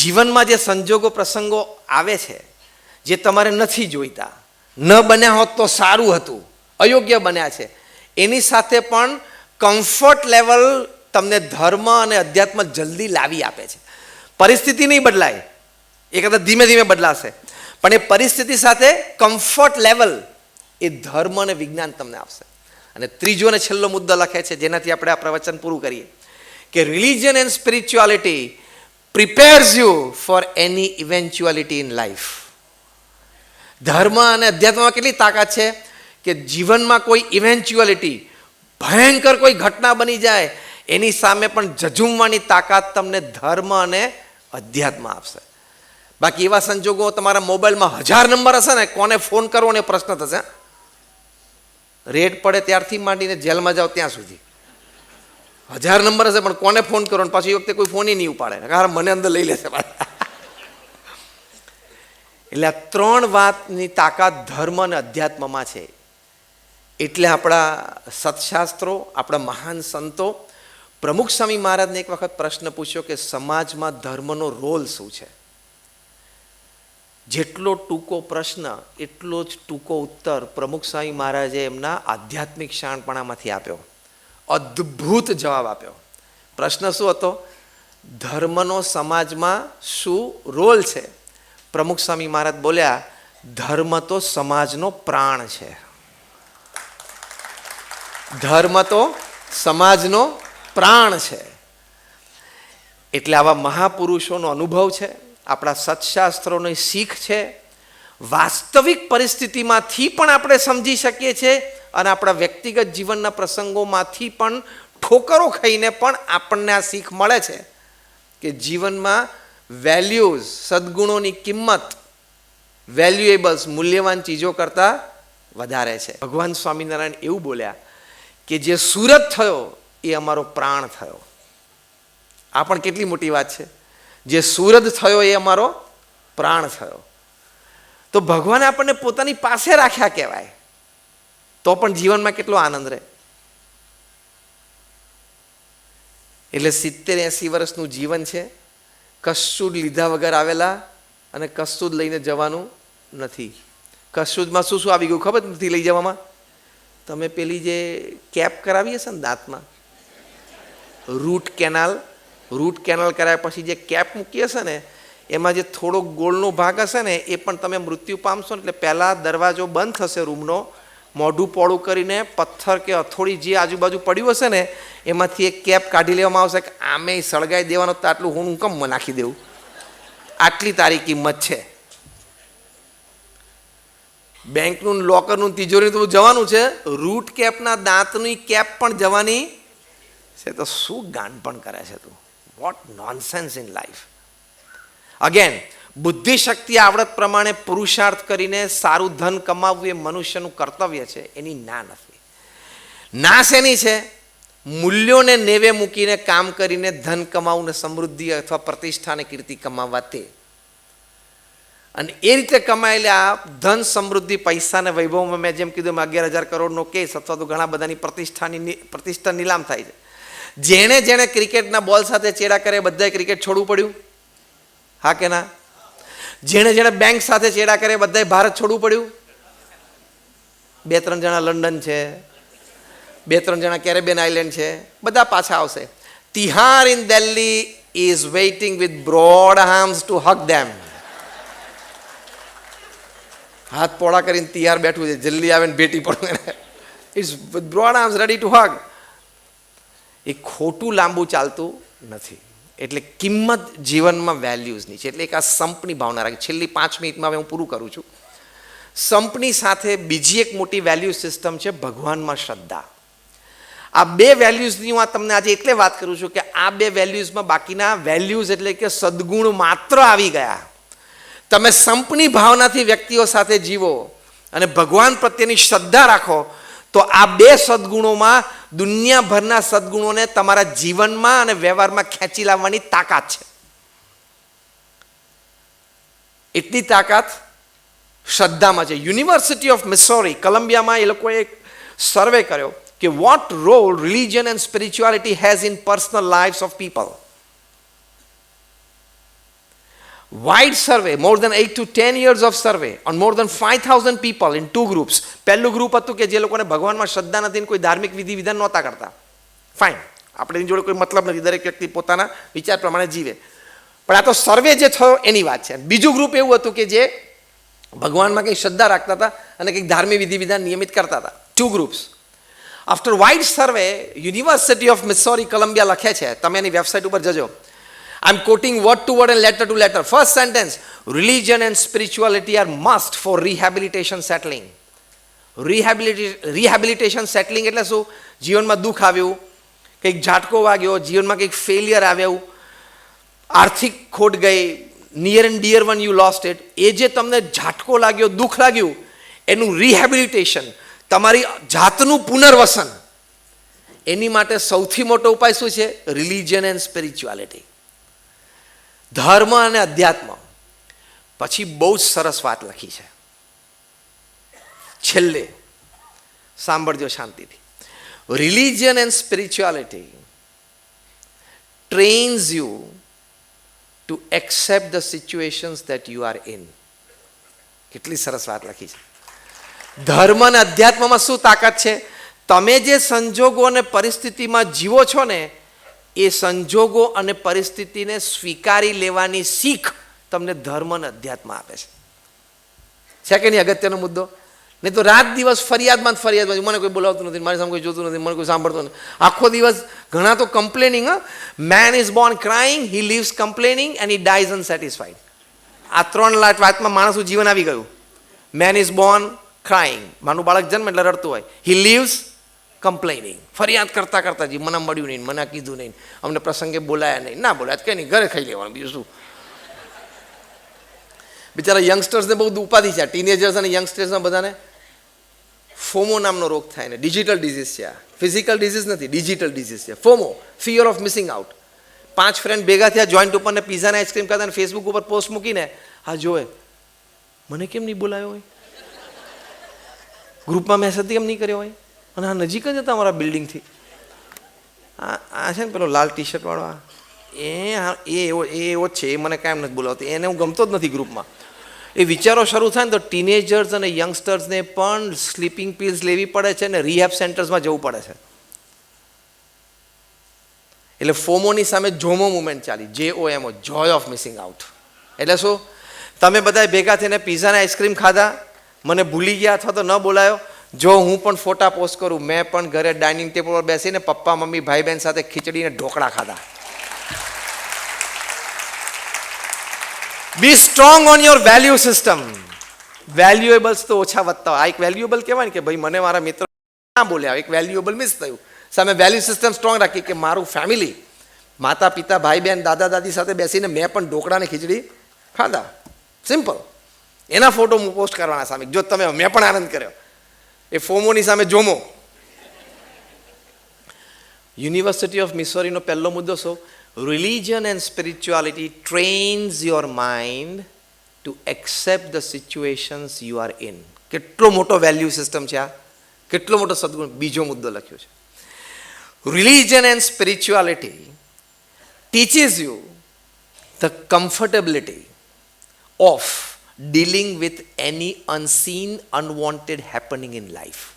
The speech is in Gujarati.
જીવનમાં જે સંજોગો પ્રસંગો આવે છે જે તમારે નથી જોઈતા, ન બન્યા હોત તો સારું હતું, અયોગ્ય બન્યા છે, એની સાથે પણ કમ્ફર્ટ લેવલ તમને ધર્મ અને અધ્યાત્મ જલ્દી લાવી આપે છે. પરિસ્થિતિ નહીં બદલાય, એ કદાચ ધીમે ધીમે બદલાશે, પણ એ પરિસ્થિતિ સાથે કમ્ફર્ટ લેવલ એ ધર્મ અને વિજ્ઞાન તમને આપશે. અને ત્રીજો અને છેલ્લો મુદ્દો લખે છે, જેનાથી આપણે આ પ્રવચન પૂરું કરીએ, કે religion and spirituality prepares you for any eventuality in life. ધર્મ અને અધ્યાત્મમાં કેટલી તાકાત છે કે જીવનમાં કોઈ ઇવેન્ચ્યુઆલિટી, ભયંકર કોઈ ઘટના બની જાય એની સામે પણ ઝઝૂમવાની તાકાત તમને ધર્મ અને અધ્યાત્મ આપશે. બાકી એવા સંજોગો તમારા મોબાઈલમાં 1000 નંબર હશે ને, કોને ફોન કરવો ને પ્રશ્ન થશે. રેડ પડે ત્યારથી માંડીને જેલમાં જાઓ ત્યાં સુધી 1000 નંબર હશે, પણ કોને ફોન કરો ને પાછી એ વખતે કોઈ ફોન નહીં ઉપાડે, કારણ મને અંદર લઈ લેશે. એટલે આ 3 વાતની તાકાત ધર્મ અને અધ્યાત્મમાં છે. એટલે આપણા સત્શાસ્ત્રો, આપણા મહાન સંતો, પ્રમુખ સ્વામી મહારાજને એક વખત પ્રશ્ન પૂછ્યો કે સમાજમાં ધર્મનો રોલ શું છે. જેટલો ટૂંકો પ્રશ્ન એટલો જ ટૂંકો ઉત્તર પ્રમુખ સ્વામી મહારાજે એમના આધ્યાત્મિક શાણપણામાંથી આપ્યો. અદ્ભુત જવાબ આપ્યો. પ્રશ્ન શું હતો? ધર્મનો સમાજમાં શું રોલ છે? પ્રમુખ સ્વામી મહારાજ બોલ્યા, ધર્મ તો સમાજનો પ્રાણ છે. ધર્મ તો સમાજનો પ્રાણ છે. એટલે આવા મહાપુરુષોનો અનુભવ છે, આપણા સત્શાસ્ત્રોની શીખ છે, વાસ્તવિક પરિસ્થિતિમાંથી પણ આપણે સમજી શકીએ છીએ અને આપણા વ્યક્તિગત જીવનના પ્રસંગોમાંથી પણ ઠોકરો ખાઈને પણ આપણને આ શીખ મળે છે કે જીવનમાં વેલ્યુઝ, સદગુણોની કિંમત વેલ્યુએબલ્સ, મૂલ્યવાન ચીજો કરતાં વધારે છે. ભગવાન સ્વામિનારાયણ એવું બોલ્યા કે જે સુરત થયો એ અમારો પ્રાણ થયો. આ પણ કેટલી મોટી વાત છે. જે સુરત થયો એ અમારો પ્રાણ થયો. તો ભગવાને આપણને પોતાની પાસે રાખ્યા કહેવાય, તો પણ જીવનમાં કેટલો આનંદ રહે. એટલે 70-80 વર્ષનું જીવન છે, કશું જ લીધા વગર આવેલા અને કશું જ લઈને જવાનું નથી. કશું જમાં શું શું આવી ગયું ખબર નથી લઈ જવામાં? તમે પેલી જે કેપ કરાવી હશે ને દાંતમાં, રૂટ કેનાલ કરાવ્યા પછી જે કેપ મૂકી હશે ને, એમાં જે થોડો ગોળનો ભાગ હશે ને એ પણ તમે મૃત્યુ પામશો ને એટલે પહેલાં દરવાજો બંધ થશે રૂમનો, મોઢું પોળું કરીને પથ્થર કે હથોડી જે આજુબાજુ પડ્યું હશે ને એમાંથી એક કેપ કાઢી લેવામાં આવશે કે આમે સળગાઈ દેવાનો, તો આટલું હું કમ નાખી દેવું, આટલી તારી કિંમત છે. બેંકનું લોકરનું તિજોરી તો જવાનું છે, રૂટ કેપના દાંતની કેપ પણ જવાની છે. તો શું ગાંડ પણ કરે છે તું? What nonsense in life. Again, બુદ્ધિ શક્તિ આવડત પ્રમાણે પુરુષાર્થ કરીને સારું ધન કમાવવું એ મનુષ્યનું કર્તવ્ય છે, એની ના નથી. ના શેની છે? મૂલ્યોને નેવે મૂકીને કામ કરીને ધન કમાવું ને સમૃદ્ધિ અથવા પ્રતિષ્ઠા અને કીર્તિ કમાવવા તે. અને એ રીતે કમાયેલા ધન, સમૃદ્ધિ, પૈસા અને વૈભવમાં મેં જેમ કીધું 11,000 કરોડનો કેસ અથવા તો ઘણા બધાની પ્રતિષ્ઠા નીલામ થાય છે. જેણે ક્રિકેટના બોલ સાથે ચેડા કરે બધાએ ક્રિકેટ છોડવું પડ્યું, હા કે ના? જેણે બેંક સાથે ચેડા કરે બધાએ ભારત છોડવું પડ્યું. 2-3 જણા લંડન છે, 2-3 જણા કેરેબિયન આઇલેન્ડ છે, બધા પાછા આવશે. Tihar in Delhi is waiting with broad arms to hug them. હાથ પોળા કરીને તિહાર બેઠું છે, જલ્દી આવે ને ભેટી પડવું. It's with broad arms ready to hug. એ ખોટું લાંબુ ચાલતું નથી. એટલે કિંમત જીવનમાં વેલ્યુઝની છે. એટલે એક આ સંપની ભાવના રાખી. છેલ્લી 5 મિનિટમાં હવે હું પૂરું કરું છું. સંપની સાથે બીજી એક મોટી વેલ્યુ સિસ્ટમ છે ભગવાનમાં શ્રદ્ધા. આ 2 વેલ્યુઝની હું તમને આજે એટલે વાત કરું છું કે આ 2 વેલ્યુઝમાં બાકીના વેલ્યુઝ એટલે કે સદગુણ માત્ર આવી ગયા. તમે સંપની ભાવનાથી વ્યક્તિઓ સાથે જીવો અને ભગવાન પ્રત્યેની શ્રદ્ધા રાખો તો આ 2 સદગુણોમાં દુનિયાભરના સદગુણોને તમારા જીવનમાં અને વ્યવહારમાં ખેંચી લાવવાની તાકાત છે. એટલી તાકાત શ્રદ્ધામાં છે. યુનિવર્સિટી ઓફ મિસોરી, કોલંબિયામાં એ લોકોએ એક સર્વે કર્યો કે what role religion and spirituality has in personal lives of people. Wide survey, more than 8 to 10 years of survey on more than 5,000 people in 2 groups. પહેલું ગ્રુપ હતું કે જે લોકોને ભગવાનમાં શ્રદ્ધા નથી ને કોઈ ધાર્મિક વિધિ વિધાન નહોતા કરતા. ફાઇન, આપણે એની જોડે કોઈ મતલબ નથી, દરેક વ્યક્તિ પોતાના વિચાર પ્રમાણે જીવે. પણ આ તો સર્વે જે થયો એની વાત છે. બીજું ગ્રુપ એવું હતું કે જે ભગવાનમાં કંઈક શ્રદ્ધા રાખતા હતા અને કંઈક ધાર્મિક વિધિ વિધાન નિયમિત કરતા હતા. 2 groups. After wide survey, university of Missouri Columbia લખે છે, તમે એની વેબસાઇટ ઉપર જજો. I'm quoting word to word and letter to letter. First sentence, religion and spirituality are must for rehabilitation settling. Rehabilitation settling એટલે શું? જીવનમાં દુઃખ આવ્યું, કંઈક ઝાટકો વાગ્યો, જીવનમાં કંઈક ફેલિયર આવ્યું, આર્થિક ખોટ ગઈ, near and dear one you lost it, એ જે તમને ઝાટકો લાગ્યો, દુઃખ લાગ્યું, એનું રિહેબિલિટેશન, તમારી જાતનું પુનર્વસન, એની માટે સૌથી મોટો ઉપાય શું છે? રિલિજન એન્ડ સ્પિરિચ્યુઆલિટી, ધર્મ અને અધ્યાત્મ. પછી બહુ જ સરસ વાત લખી છે છેલ્લે, સાંભળજો શાંતિથી. Religion and spirituality trains you two accept the situations that you are in. કેટલી સરસ વાત લખી છે. ધર્મ અને અધ્યાત્મમાં શું તાકાત છે? તમે જે સંજોગો અને પરિસ્થિતિમાં જીવો છો ને, એ સંજોગો અને પરિસ્થિતિને સ્વીકારી લેવાની શીખ તમને ધર્મ અને અધ્યાત્મ આપે છે કે નહીં? અગત્યનો મુદ્દો. નહીં તો રાત દિવસ ફરિયાદમાં ફરિયાદમાં, મને કોઈ બોલાવતું નથી, મારી સામે કોઈ જોતું નથી, મને કોઈ સાંભળતું નથી, આખો દિવસ. ઘણા તો complaining. Main is Born crying, he leaves complaining and he dyes unsatisfied. આ 3 વાતમાં માણસનું જીવન આવી ગયું. મેન ઇઝ બોર્ન ક્રાઇંગ, માનું બાળક જન્મ એટલે રડતું હોય. હી લીવ્સ કમ્પ્લેનિંગ, ફરિયાદ કરતા કરતા જી, મને મળ્યું નહીં, મને કીધું નહીં, અમને પ્રસંગે બોલાયા નહીં. ના બોલાયા કંઈ નહીં, ઘરે ખાઈ લેવાનું, બીજું શું. બિચારા યંગસ્ટર્સને બહુ ઉપાધિ છે. ટીનેજર્સ અને યંગસ્ટર્સના બધાને ફોમો નામનો રોગ થાય ને, ડિજિટલ ડિઝીઝ છે. આ ફિઝિકલ ડિઝીઝ નથી, ડિજિટલ ડિઝીઝ છે. FOMO, fear of missing out. 5 friend ભેગા થયા જોઈન્ટ ઉપર ને પીઝા ને આઈસ્ક્રીમ ખાતા, ફેસબુક ઉપર પોસ્ટ મૂકીને, હા જોવે મને કેમ નહીં બોલાયો હોય, ગ્રુપમાં મેસેજ કેમ નહીં કર્યો હોય, અને આ નજીક જ હતા અમારા બિલ્ડિંગથી. આ છે ને પેલો લાલ ટી શર્ટ વાળો, એવો જ છે, એ મને કાયમ નથી બોલાવતો, એને હું ગમતો જ નથી ગ્રુપમાં. એ વિચારો શરૂ થાય ને તો ટીનેજર્સ અને યંગસ્ટર્સને પણ સ્લીપિંગ પિલ્સ લેવી પડે છે ને રિહેબ સેન્ટર્સમાં જવું પડે છે. એટલે ફોમોની સામે જોમો મુવમેન્ટ ચાલી, JOMO, Joy of missing out. એટલે શું? તમે બધા ભેગા થઈને પીઝા ને આઈસ્ક્રીમ ખાધા, મને ભૂલી ગયા અથવા તો ન બોલાયો. જો હું પણ ફોટા પોસ્ટ કરું, મેં પણ ઘરે ડાઇનિંગ ટેબલ પર બેસીને પપ્પા મમ્મી ભાઈ બહેન સાથે ખીચડીને ઢોકળા ખાધા. Be strong on your value system. Valuables તો ઓછા વધતા હોય. આ એક વેલ્યુએબલ કહેવાય ને કે ભાઈ મને મારા મિત્રો ના બોલ્યા, એક વેલ્યુએબલ મિસ થયું. સામે વેલ્યુ સિસ્ટમ સ્ટ્રોંગ રાખી કે મારું ફેમિલી, માતા પિતા ભાઈ બહેન દાદા દાદી સાથે બેસીને મેં પણ ઢોકળા ને ખીચડી ખાધા. સિમ્પલ. એના ફોટો હું પોસ્ટ કરવાના સામે, જો તમે મેં પણ આનંદ કર્યો. એ ફોમોની સામે જોમો. યુનિવર્સિટી ઓફ મિસોરીનો પહેલો મુદ્દો શું? Religion and spirituality trains your mind to accept the situations you are in. કેટલો મોટો વેલ્યુ સિસ્ટમ છે આ, કેટલો મોટો સદગુણ. બીજો મુદ્દો લખ્યો છે, religion and spirituality teaches you the comfortability of dealing with any unseen, unwanted happening in life.